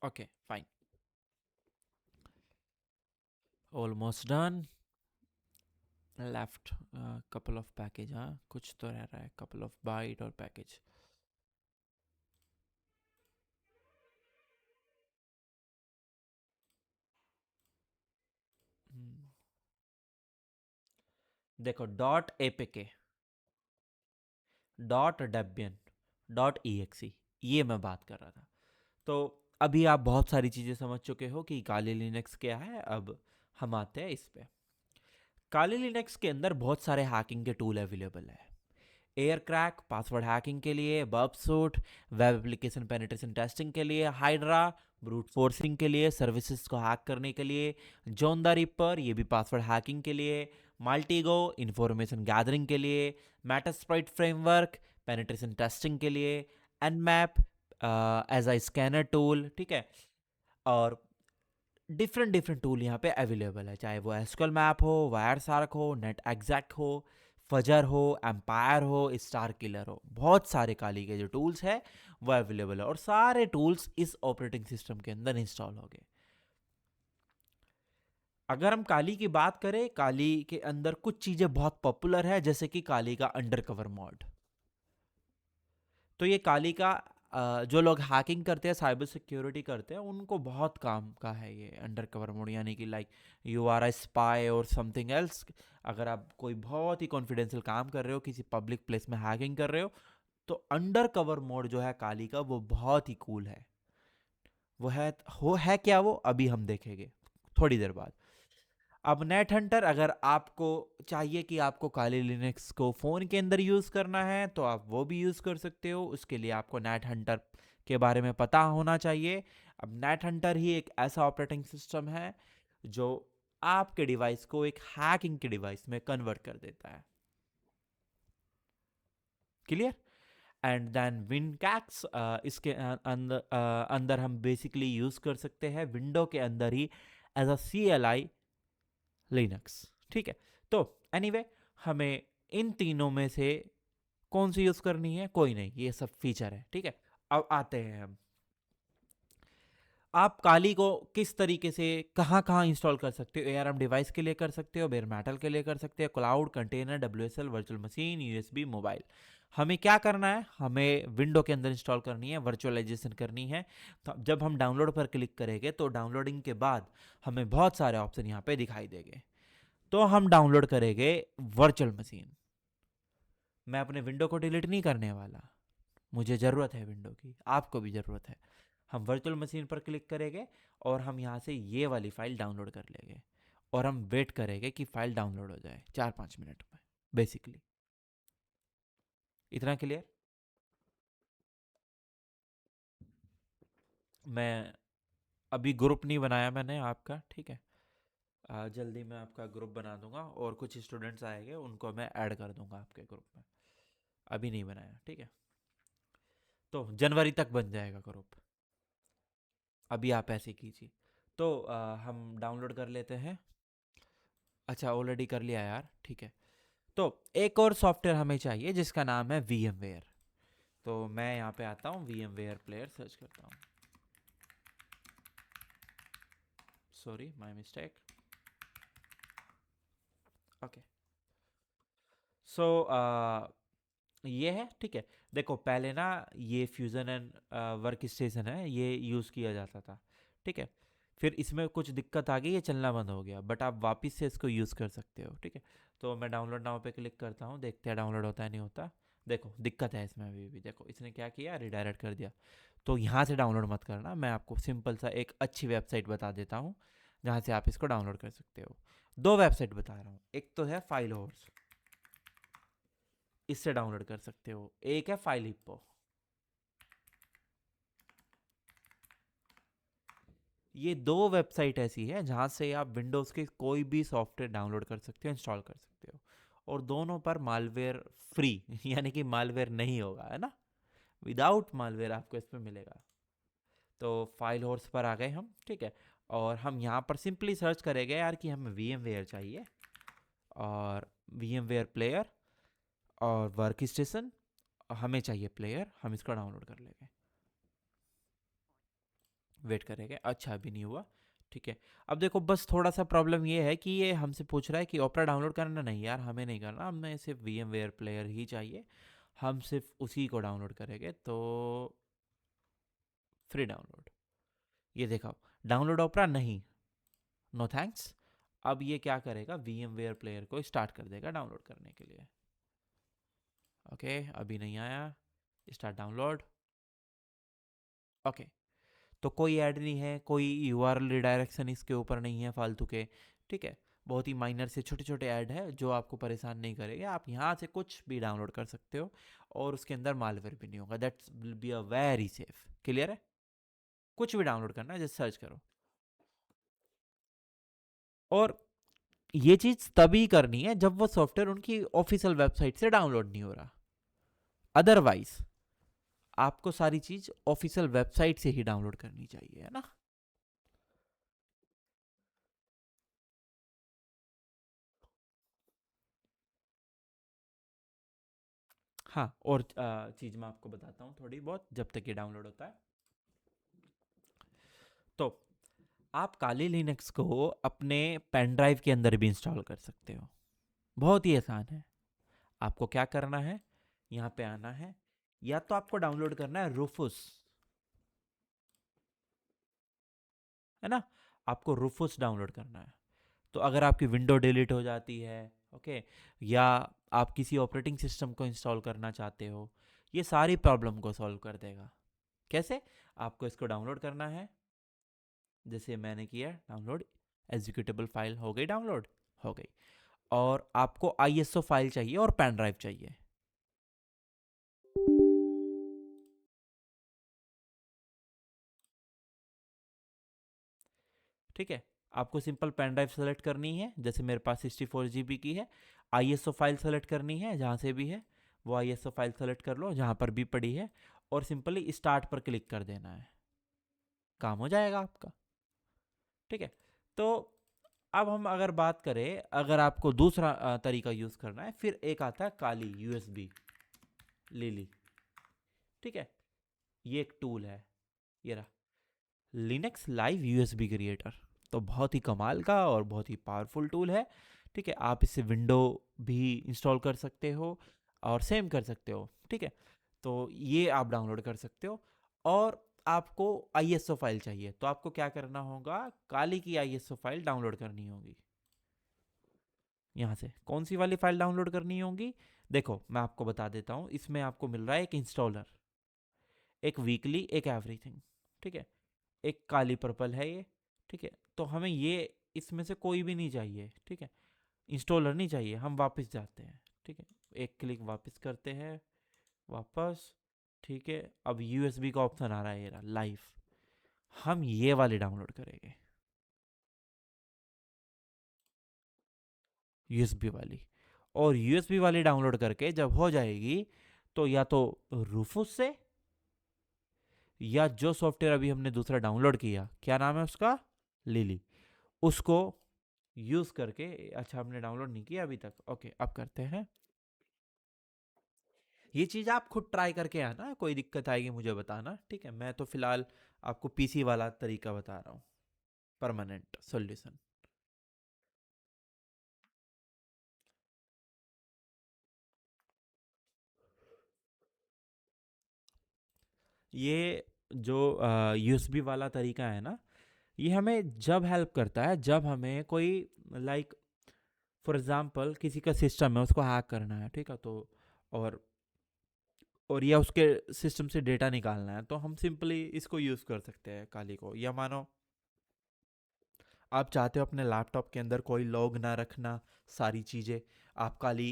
Okay fine, almost done. Left couple of package, हाँ कुछ तो रह रहा है, कपल ऑफ बाइट और पैकेज। देखो, .apk, .debian, .exe, ये मैं बात कर रहा था। तो अभी आप बहुत सारी चीज़ें समझ चुके हो कि काली लिनक्स क्या है। अब हम आते हैं इस पे। काली लिनक्स के अंदर बहुत सारे हैकिंग के टूल अवेलेबल है। एयर क्रैक पासवर्ड हैकिंग के लिए, Burp suite web application penetration testing के लिए, हाइड्रा ब्रूट फोर्सिंग के लिए, सर्विसेज को हैक करने के लिए, जॉन द रिपर ये भी पासवर्ड हैकिंग के लिए, मल्टीगो इंफॉर्मेशन गैदरिंग के लिए, मेटास्प्लॉइट फ्रेमवर्क पेनिट्रेशन टेस्टिंग के लिए, Nmap as a scanner tool, ठीक है। और डिफरेंट डिफरेंट टूल यहाँ पे अवेलेबल है, चाहे वो एसक्यूएल मैप हो, वायरसार्क हो, नेट एग्जैक्ट हो, फजर हो, एम्पायर हो, स्टार किलर हो, बहुत सारे काली के जो टूल्स है वो अवेलेबल है, और सारे टूल्स इस ऑपरेटिंग सिस्टम के अंदर इंस्टॉल हो गए। अगर हम काली की बात करें, काली के अंदर कुछ चीजें बहुत पॉपुलर है, जैसे कि काली का अंडर कवर मॉड। तो ये काली का जो लोग हैकिंग करते हैं, साइबर सिक्योरिटी करते हैं, उनको बहुत काम का है ये अंडर कवर मोड, यानी कि like you are a spy और समथिंग एल्स। अगर आप कोई बहुत ही कॉन्फिडेंशियल काम कर रहे हो, किसी पब्लिक प्लेस में हैकिंग कर रहे हो, तो अंडर कवर मोड जो है काली का, वो बहुत ही कूल है। वो है क्या, वो अभी हम देखेंगे थोड़ी देर बाद। अब नेट हंटर, अगर आपको चाहिए कि आपको काली लिनक्स को फ़ोन के अंदर यूज़ करना है, तो आप वो भी यूज़ कर सकते हो। उसके लिए आपको नेट हंटर के बारे में पता होना चाहिए। अब नेट हंटर ही एक ऐसा ऑपरेटिंग सिस्टम है जो आपके डिवाइस को एक हैकिंग के डिवाइस में कन्वर्ट कर देता है। क्लियर? एंड देन विनकैक्स, इसके अंदर हम बेसिकली यूज़ कर सकते हैं विंडो के अंदर ही एज अ CLI लिनक्स। ठीक है, तो एनीवे हमें इन तीनों में से कौन सी यूज़ करनी है, कोई नहीं, ये सब फीचर है। ठीक है, अब आते हैं हम, आप काली को किस तरीके से कहाँ कहाँ इंस्टॉल कर सकते हो। ARM डिवाइस के लिए कर सकते हो, बेयर मेटल के लिए कर सकते हो, cloud, container, WSL, virtual machine, USB, mobile. हमें क्या करना है, हमें विंडो के अंदर इंस्टॉल करनी है, वर्चुअलाइजेशन करनी है। तो जब हम डाउनलोड पर क्लिक करेंगे, तो डाउनलोडिंग के बाद हमें बहुत सारे ऑप्शन यहाँ पे दिखाई देंगे। तो हम डाउनलोड करेंगे वर्चुअल मशीन। मैं अपने विंडो को डिलीट नहीं करने वाला, मुझे ज़रूरत है विंडो की, आपको भी ज़रूरत है। हम वर्चुअल मशीन पर क्लिक करेंगे और हम यहाँ से ये वाली फ़ाइल डाउनलोड कर लेंगे, और हम वेट करेंगे कि फ़ाइल डाउनलोड हो जाए 4-5 मिनट में। बेसिकली इतना क्लियर। मैं अभी ग्रुप नहीं बनाया मैंने आपका, ठीक है। जल्दी मैं आपका ग्रुप बना दूंगा, और कुछ स्टूडेंट्स आएंगे, उनको मैं ऐड कर दूंगा आपके ग्रुप में। अभी नहीं बनाया, ठीक है। तो जनवरी तक बन जाएगा ग्रुप, अभी आप ऐसे कीजिए। तो हम डाउनलोड कर लेते हैं। अच्छा, ऑलरेडी कर लिया यार, ठीक है। तो एक और सॉफ्टवेयर हमें चाहिए जिसका नाम है VMware। तो मैं यहाँ पे आता हूँ, VMware प्लेयर सर्च करता हूँ। Sorry, my mistake. ओके, सो ये है, ठीक है। देखो पहले ना ये फ्यूज़न एंड वर्क स्टेशन है, ये यूज़ किया जाता था, ठीक है। फिर इसमें कुछ दिक्कत आ गई, ये चलना बंद हो गया, बट आप वापस से इसको यूज़ कर सकते हो, ठीक है। तो मैं डाउनलोड नाउ पे क्लिक करता हूँ, देखते हैं डाउनलोड होता है नहीं होता। देखो दिक्कत है इसमें अभी भी, देखो इसने क्या किया, रिडायरेक्ट कर दिया। तो यहाँ से डाउनलोड मत करना, मैं आपको सिंपल सा एक अच्छी वेबसाइट बता देता हूँ जहाँ से आप इसको डाउनलोड कर सकते हो। दो वेबसाइट बता रहा हूँ, एक तो है फाइल होर्स, इससे डाउनलोड कर सकते हो, एक है फाइल हिप्पो। ये दो वेबसाइट ऐसी है जहाँ से आप विंडोज़ के कोई भी सॉफ्टवेयर डाउनलोड कर सकते हो, इंस्टॉल कर सकते हो, और दोनों पर मालवेयर फ्री यानी कि मालवेयर नहीं होगा, है ना। विदाउट मालवेयर आपको इस पर मिलेगा। तो फाइल होर्स पर आ गए हम, ठीक है। और हम यहाँ पर सिंपली सर्च करेंगे यार कि हमें VMware चाहिए, और VMware प्लेयर और वर्क स्टेशन, हमें चाहिए प्लेयर, हम इसको डाउनलोड कर लेंगे। वेट करेंगे, अच्छा अभी नहीं हुआ, ठीक है। अब देखो बस थोड़ा सा प्रॉब्लम ये है कि ये हमसे पूछ रहा है कि ओपरा डाउनलोड करना, नहीं यार हमें नहीं करना, हमें सिर्फ VMware प्लेयर ही चाहिए, हम सिर्फ उसी को डाउनलोड करेंगे। तो फ्री डाउनलोड, ये देखो डाउनलोड ओपरा नहीं, नो थैंक्स। अब ये क्या करेगा, VMware प्लेयर को स्टार्ट कर देगा डाउनलोड करने के लिए। ओके, अभी नहीं आया, स्टार्ट डाउनलोड। ओके, तो कोई ऐड नहीं है, कोई URL रिडायरेक्शन इसके ऊपर नहीं है फालतू के, ठीक है। बहुत ही माइनर से छोटे छोटे ऐड है जो आपको परेशान नहीं करेंगे, आप यहाँ से कुछ भी डाउनलोड कर सकते हो, और उसके अंदर मालवेयर भी नहीं होगा, that's will be a very safe. Clear है? कुछ भी डाउनलोड करना है जस्ट सर्च करो, और ये चीज़ तभी करनी है जब वो सॉफ्टवेयर उनकी ऑफिशियल वेबसाइट से डाउनलोड नहीं हो रहा। अदरवाइज आपको सारी चीज़ ऑफिशियल वेबसाइट से ही डाउनलोड करनी चाहिए, है ना। हाँ, और चीज़ मैं आपको बताता हूँ थोड़ी बहुत जब तक ये डाउनलोड होता है। तो आप काली लिनक्स को अपने पेन ड्राइव के अंदर भी इंस्टॉल कर सकते हो। बहुत ही आसान है। आपको क्या करना है, यहाँ पे आना है, या तो आपको डाउनलोड करना है रूफुस, है ना। आपको रूफुस डाउनलोड करना है। तो अगर आपकी विंडो डिलीट हो जाती है, ओके, या आप किसी ऑपरेटिंग सिस्टम को इंस्टॉल करना चाहते हो, ये सारी प्रॉब्लम को सॉल्व कर देगा। कैसे? आपको इसको डाउनलोड करना है, जैसे मैंने किया डाउनलोड, एग्जीक्यूटेबल फाइल हो गई डाउनलोड, हो गई। और आपको आईएसओ फाइल चाहिए और पेन ड्राइव चाहिए। ठीक है, आपको सिंपल पेन ड्राइव सेलेक्ट करनी है, जैसे मेरे पास 64 GB की है। आईएसओ फाइल सेलेक्ट करनी है, जहाँ से भी है वो आईएसओ फाइल सेलेक्ट कर लो, जहाँ पर भी पड़ी है, और सिंपली स्टार्ट पर क्लिक कर देना है, काम हो जाएगा आपका। ठीक है, तो अब हम अगर बात करें, अगर आपको दूसरा तरीका यूज़ करना है, फिर एक आता है काली यूएसबी लिली। ठीक है, ये एक टूल है, ये रहा लिनक्स लाइव यूएसबी क्रिएटर। तो बहुत ही कमाल का और बहुत ही पावरफुल टूल है। ठीक है, आप इससे विंडो भी इंस्टॉल कर सकते हो और सेम कर सकते हो। ठीक है, तो ये आप डाउनलोड कर सकते हो। और आपको आईएसओ फाइल चाहिए, तो आपको क्या करना होगा, काली की आईएसओ फाइल डाउनलोड करनी होगी। यहाँ से कौन सी वाली फाइल डाउनलोड करनी होगी, देखो मैं आपको बता देता हूँ। इसमें आपको मिल रहा है एक इंस्टॉलर, एक वीकली, एक एवरीथिंग। ठीक है, एक काली पर्पल है ये। ठीक है, तो हमें ये इसमें से कोई भी नहीं चाहिए। ठीक है, इंस्टॉलर नहीं चाहिए, हम वापस जाते हैं। ठीक है, एक क्लिक वापस करते हैं, वापस। ठीक है, अब यूएसबी का ऑप्शन आ रहा है, ये रहा लाइव। हम ये वाली डाउनलोड करेंगे, यूएसबी वाली। और यूएसबी वाली डाउनलोड करके जब हो जाएगी, तो या तो रूफूस से, या जो सॉफ्टवेयर अभी हमने दूसरा डाउनलोड किया, क्या नाम है उसका, लिली, उसको यूज करके। अच्छा, हमने डाउनलोड नहीं किया अभी तक, ओके अब करते हैं। ये चीज आप खुद ट्राई करके आना, कोई दिक्कत आएगी मुझे बताना। ठीक है, मैं तो फिलहाल आपको पीसी वाला तरीका बता रहा हूँ, परमानेंट सॉल्यूशन। ये जो यूएसबी वाला तरीका है ना, ये हमें जब हेल्प करता है जब हमें कोई, लाइक फॉर एग्जांपल किसी का सिस्टम है, उसको हैक करना है। ठीक है, तो और या उसके सिस्टम से डेटा निकालना है, तो हम सिंपली इसको यूज़ कर सकते हैं, काली को। या मानो आप चाहते हो अपने लैपटॉप के अंदर कोई लॉग ना रखना, सारी चीज़ें आप काली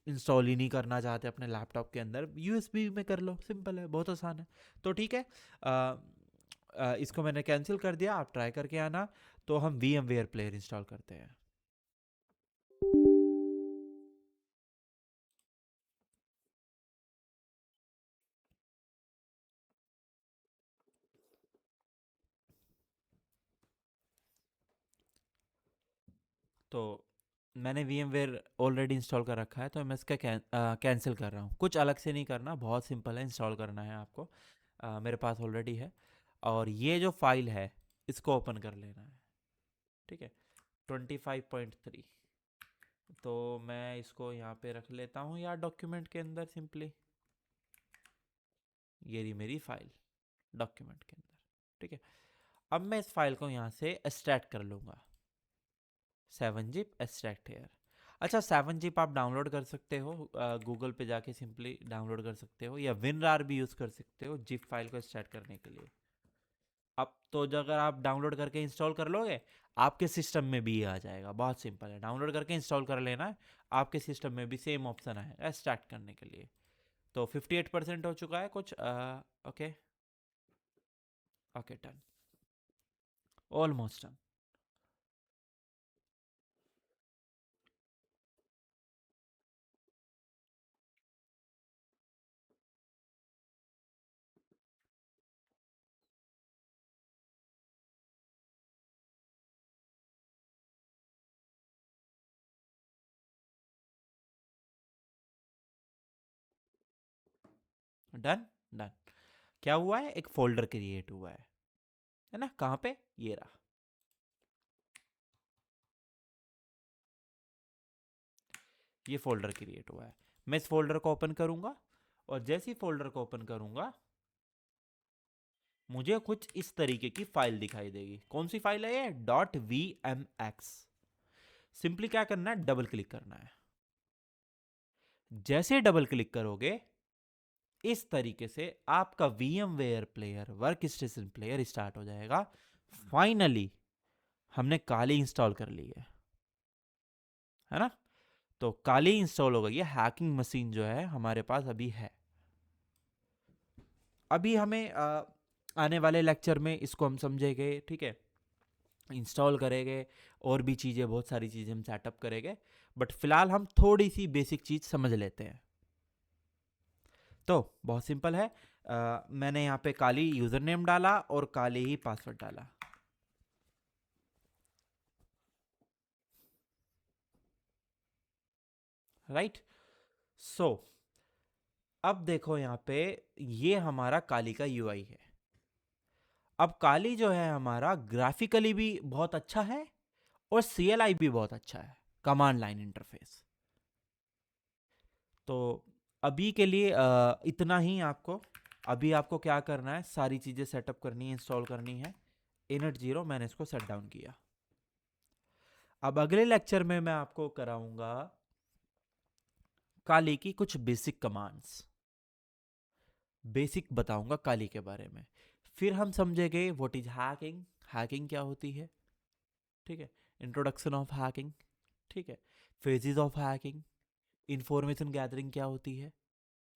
इंस्टॉल ही नहीं करना चाहते अपने लैपटॉप के अंदर, यूएसबी में कर लो, सिंपल है, बहुत आसान है। तो ठीक है, इसको मैंने कैंसिल कर दिया, आप ट्राई करके आना। तो हम VMware प्लेयर इंस्टॉल करते हैं। तो मैंने VMware ऑलरेडी इंस्टॉल कर रखा है, तो मैं इसका कैंसिल कर रहा हूँ। कुछ अलग से नहीं करना, बहुत सिंपल है, इंस्टॉल करना है आपको। मेरे पास ऑलरेडी है। और ये जो फाइल है, इसको ओपन कर लेना है। ठीक है, 25.3। तो मैं इसको यहाँ पे रख लेता हूँ, या डॉक्यूमेंट के अंदर सिंपली, ये रही मेरी फाइल डॉक्यूमेंट के अंदर। ठीक है, अब मैं इस फाइल को यहाँ से एक्सट्रैक्ट कर लूँगा, 7 zip एक्सट्रैक्ट हेयर। अच्छा, 7 zip आप डाउनलोड कर सकते हो, गूगल पे जाके सिंपली डाउनलोड कर सकते हो, या WinRAR भी यूज़ कर सकते हो जिप फाइल को एक्सट्रैक्ट करने के लिए। अब तो जो अगर आप डाउनलोड करके इंस्टॉल कर लोगे, आपके सिस्टम में भी ये आ जाएगा। बहुत सिंपल है, डाउनलोड करके इंस्टॉल कर लेना है, आपके सिस्टम में भी सेम ऑप्शन है एक्सट्रैक्ट करने के लिए। तो 58% हो चुका है कुछ, okay, okay done, almost done. Done done. क्या हुआ है, एक फोल्डर क्रिएट हुआ है ना, कहाँ पे, ये रहा। ये फोल्डर क्रिएट हुआ है, मैं इस फोल्डर को ओपन करूंगा, और जैसे ही फोल्डर को ओपन करूंगा मुझे कुछ इस तरीके की फाइल दिखाई देगी। कौन सी फाइल है ये, .vmx। सिंपली क्या करना है, डबल क्लिक करना है। जैसे डबल क्लिक करोगे इस तरीके से आपका VMware player, work station player start हो जाएगा। फाइनली हमने काली इंस्टॉल कर ली है ना। तो काली इंस्टॉल हो गई है, हैकिंग मशीन जो है हमारे पास अभी है। अभी हमें आने वाले लेक्चर में इसको हम समझेंगे, ठीक है, इंस्टॉल करेंगे, और भी चीज़ें, बहुत सारी चीज़ें हम सेटअप करेंगे। बट फिलहाल हम थोड़ी सी बेसिक चीज़ समझ लेते हैं। तो बहुत सिंपल है, मैंने यहाँ पे काली यूज़र नेम डाला और काली ही पासवर्ड डाला। राइट। सो अब देखो यहाँ पे, ये हमारा काली का UI है। अब काली जो है हमारा ग्राफिकली भी बहुत अच्छा है, और CLI भी बहुत अच्छा है, कमांड लाइन इंटरफेस। तो अभी के लिए इतना ही आपको। अभी आपको क्या करना है, सारी चीज़ें सेटअप करनी है, इंस्टॉल करनी है। init0 मैंने इसको सेट डाउन किया। अब अगले लेक्चर में मैं आपको कराऊंगा काली की कुछ बेसिक कमांड्स, बेसिक बताऊंगा काली के बारे में। फिर हम समझेंगे व्हाट इज हैकिंग, हैकिंग क्या होती है, ठीक है, इंट्रोडक्शन ऑफ हैकिंग, ठीक है, phases of hacking, information gathering क्या होती है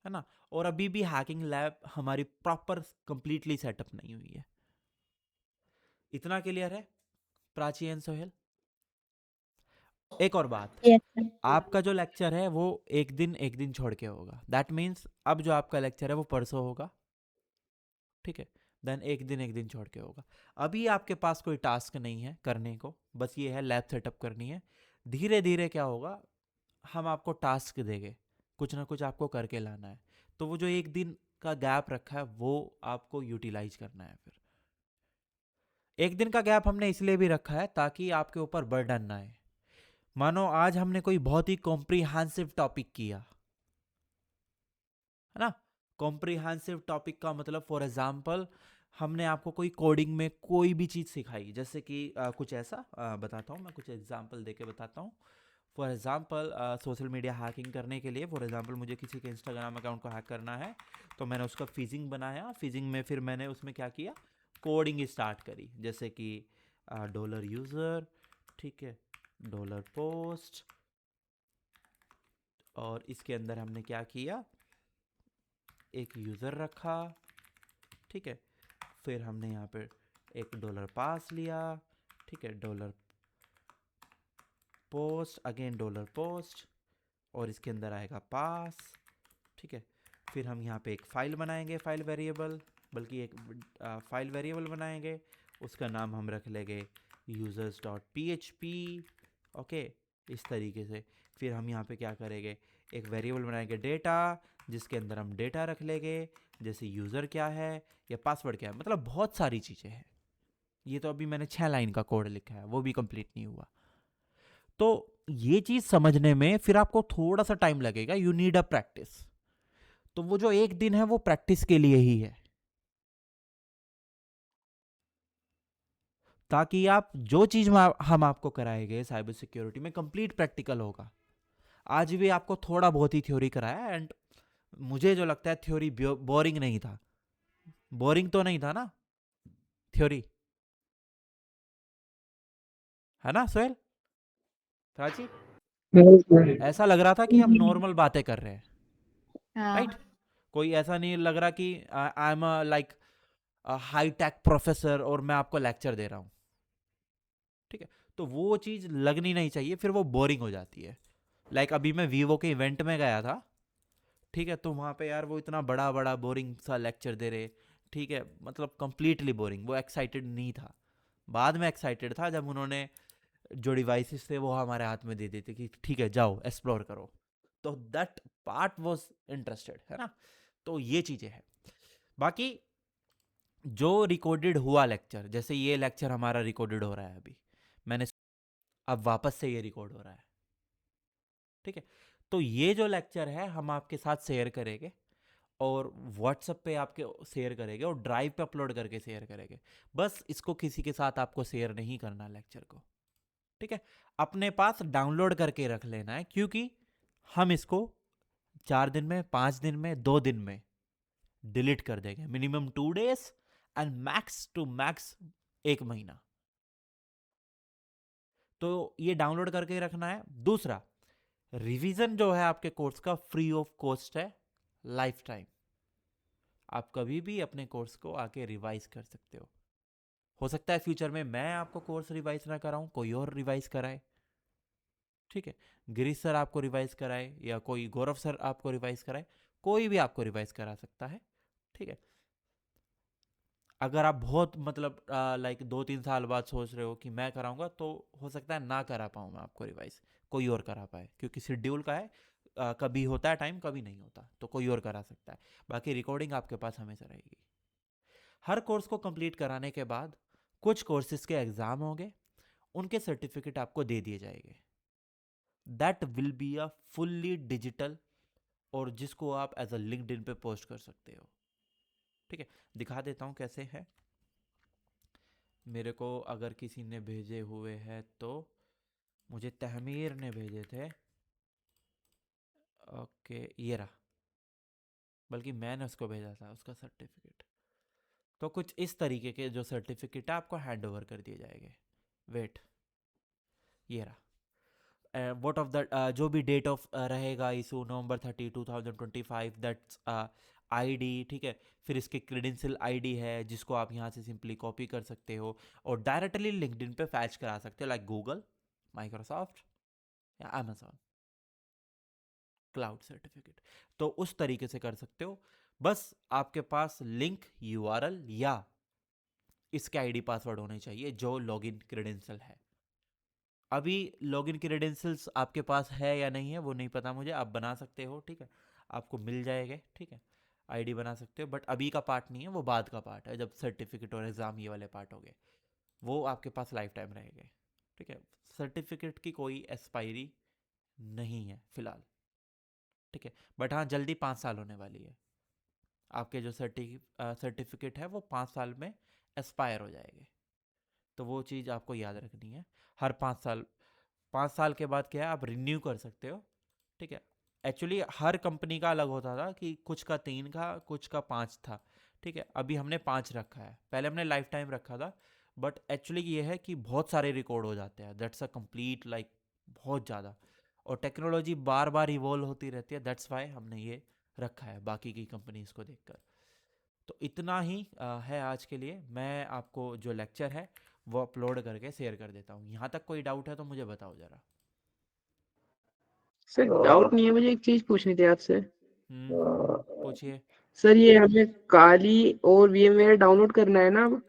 ना। और अभी भी हैकिंग लैब हमारी प्रॉपर कंप्लीटली सेटअप नहीं हुई है। इतना क्लियर है प्राची एंड सोहेल। एक और बात, यस सर। आपका जो लेक्चर है वो एक दिन छोड़ के होगा। दैट मीन्स अब जो आपका लेक्चर है वो परसों होगा, ठीक है, देन एक दिन छोड़ के होगा। अभी आपके पास कोई टास्क नहीं है करने को, बस ये है लैब सेटअप करनी है। धीरे धीरे क्या होगा, हम आपको टास्क देंगे, कुछ ना कुछ आपको करके लाना है। तो वो जो एक दिन का गैप रखा है वो आपको यूटिलाइज करना है। फिर एक दिन का गैप हमने इसलिए भी रखा है ताकि आपके ऊपर बर्डन ना आए। मानो आज हमने कोई बहुत ही कॉम्प्रिहेंसिव टॉपिक किया, है ना। कॉम्प्रिहेंसिव टॉपिक का मतलब, फॉर एग्जांपल, हमने आपको कोई कोडिंग में कोई भी चीज़ सिखाई, जैसे कि कुछ ऐसा बताता हूँ मैं, कुछ एग्जांपल देके बताता हूँ। For example social media hacking करने के लिए, फॉर एग्जांपल मुझे किसी के इंस्टाग्राम अकाउंट को हैक करना है, तो मैंने उसका फिजिंग बनाया। फिजिंग में फिर मैंने उसमें क्या किया, कोडिंग स्टार्ट करी, जैसे कि डॉलर यूज़र, ठीक है, डॉलर पोस्ट, और इसके अंदर हमने क्या किया, एक यूज़र रखा, ठीक है। फिर हमने यहाँ पे एक डॉलर पास लिया, ठीक है, dollar post, again dollar post, और इसके अंदर आएगा पास, ठीक है। फिर हम यहाँ पे एक फ़ाइल बनाएंगे, फाइल वेरिएबल, बल्कि एक फाइल वेरिएबल बनाएंगे, उसका नाम हम रख लेंगे users.php, ओके, इस तरीके से। फिर हम यहाँ पे क्या करेंगे, एक वेरिएबल बनाएंगे डेटा, जिसके अंदर हम डेटा रख लेंगे, जैसे यूज़र क्या है या पासवर्ड क्या है, मतलब बहुत सारी चीज़ें हैं। ये तो अभी मैंने 6 लाइन का कोड लिखा है, वो भी कंप्लीट नहीं हुआ। तो ये चीज़ समझने में फिर आपको थोड़ा सा टाइम लगेगा, यू नीड अ प्रैक्टिस। तो वो जो एक दिन है वो प्रैक्टिस के लिए ही है, ताकि आप जो चीज हम आपको कराएंगे साइबर सिक्योरिटी में कंप्लीट प्रैक्टिकल होगा। आज भी आपको थोड़ा बहुत ही थ्योरी कराया, एंड मुझे जो लगता है थ्योरी बोरिंग नहीं था। बोरिंग तो नहीं था ना थ्योरी, है ना सोहेल, प्राची? ऐसा लग रहा था कि हम नॉर्मल बातें कर रहे हैं, राइट। हाँ। कोई ऐसा नहीं लग रहा कि I am like high tech professor और मैं आपको लेक्चर दे रहा हूँ, ठीक है। तो वो चीज़ लगनी नहीं चाहिए, फिर वो बोरिंग हो जाती है। लाइक अभी मैं वीवो के इवेंट में गया था, ठीक है, तो वहाँ पे यार वो इतना बड़ा बड़ा बोरिंग सा लेक्चर दे रहे, ठीक है, मतलब कंप्लीटली बोरिंग। वो एक्साइटेड नहीं था, बाद में एक्साइटेड था जब उन्होंने जो डिवाइसेस थे वो हमारे हाथ में दे देते कि ठीक है जाओ एक्सप्लोर करो। तो दैट पार्ट वाज इंटरेस्टेड, है ना। तो ये चीज़ें हैं। बाकी जो रिकॉर्डेड हुआ लेक्चर, जैसे ये लेक्चर हमारा रिकॉर्डेड हो रहा है अभी, मैंने अब वापस से ये रिकॉर्ड हो रहा है, ठीक है। तो ये जो लेक्चर है हम आपके साथ शेयर करेंगे और व्हाट्सएप पे आपके शेयर करेंगे और ड्राइव पे अपलोड करके शेयर करेंगे। बस इसको किसी के साथ आपको शेयर नहीं करना लेक्चर को, ठीक है। अपने पास डाउनलोड करके रख लेना है, क्योंकि हम इसको 4 दिन में, 5 दिन में, 2 दिन में डिलीट कर देंगे। Minimum 2 days and max to max 1 महीना। तो ये डाउनलोड करके रखना है। दूसरा, रिवीजन जो है आपके कोर्स का फ्री ऑफ कॉस्ट है, लाइफ टाइम। आप कभी भी अपने कोर्स को आके रिवाइज कर सकते हो सकता है फ्यूचर में मैं आपको कोर्स रिवाइज ना कराऊं, कोई और रिवाइज कराए, ठीक है। गिरीश सर आपको रिवाइज कराए या कोई गौरव सर आपको रिवाइज कराए, कोई भी आपको रिवाइज करा सकता है, ठीक है। अगर आप बहुत मतलब लाइक 2-3 साल बाद सोच रहे हो कि मैं कराऊंगा, तो हो सकता है ना करा पाऊँ मैं आपको रिवाइज, कोई और करा पाए, क्योंकि शेड्यूल का है। कभी होता है टाइम, कभी नहीं होता, तो कोई और करा सकता है। बाकी रिकॉर्डिंग आपके पास हमेशा रहेगी। हर कोर्स को कंप्लीट कराने के बाद कुछ कोर्सेज के एग्जाम होंगे, उनके सर्टिफिकेट आपको दे दिए जाएंगे। That will be a fully digital, और जिसको आप एज अ लिंक्डइन पे पोस्ट कर सकते हो, ठीक है। दिखा देता हूँ कैसे है। मेरे को अगर किसी ने भेजे हुए हैं तो मुझे तहमीर ने भेजे थे, ओके ये रहा, बल्कि मैंने उसको भेजा था उसका सर्टिफिकेट। तो कुछ इस तरीके के जो सर्टिफिकेट है आपको हैंड ओवर कर दिए जाएंगे। वेट, ये रहा। वोट ऑफ द जो भी डेट ऑफ रहेगा इशू नवंबर 30 2025, दैट्स आईडी, ठीक है। फिर इसके क्रेडेंशियल आईडी है जिसको आप यहाँ से सिंपली कॉपी कर सकते हो और डायरेक्टली लिंक्डइन पे फैच करा सकते हो, लाइक गूगल, माइक्रोसॉफ्ट या अमेजोन क्लाउड सर्टिफिकेट। तो उस तरीके से कर सकते हो। बस आपके पास लिंक, यूआरएल या इसके आईडी पासवर्ड होने चाहिए जो लॉगिन क्रेडेंशियल है। अभी लॉगिन क्रेडेंशियल्स आपके पास है या नहीं है वो नहीं पता मुझे, आप बना सकते हो, ठीक है। आपको मिल जाएंगे, ठीक है। आईडी बना सकते हो, बट अभी का पार्ट नहीं है, वो बाद का पार्ट है, जब सर्टिफिकेट और एग्जाम ये वाले पार्ट हो गए, वो आपके पास लाइफ टाइम रहेंगे, ठीक है। सर्टिफिकेट की कोई एक्सपायरी नहीं है फिलहाल, ठीक है। बट हाँ, जल्दी 5 साल होने वाली है। आपके जो सर्टिफिकेट है वो 5 साल में एक्सपायर हो जाएंगे, तो वो चीज़ आपको याद रखनी है। हर 5 साल के बाद क्या है, आप रिन्यू कर सकते हो, ठीक है। एक्चुअली हर कंपनी का अलग होता था कि कुछ का 3 था, कुछ का 5 था, ठीक है। अभी हमने 5 रखा है, पहले हमने लाइफ टाइम रखा था, बट एक्चुअली ये है कि बहुत सारे रिकॉर्ड हो जाते हैं, दैट्स अ कंप्लीट लाइक बहुत ज़्यादा, और टेक्नोलॉजी बार बार इवॉल्व होती रहती है, दैट्स वाई हमने ये रखा है बाकी की कंपनीज को देखकर। तो इतना ही है आज के लिए। मैं आपको जो लेक्चर है वो अपलोड करके शेयर कर देता हूँ। यहाँ तक कोई डाउट है तो मुझे बताओ ज़रा। सर डाउट नहीं है, मुझे एक चीज पूछनी थी आपसे। पूछिए। सर ये हमें काली और VMware डाउनलोड करना है ना अब?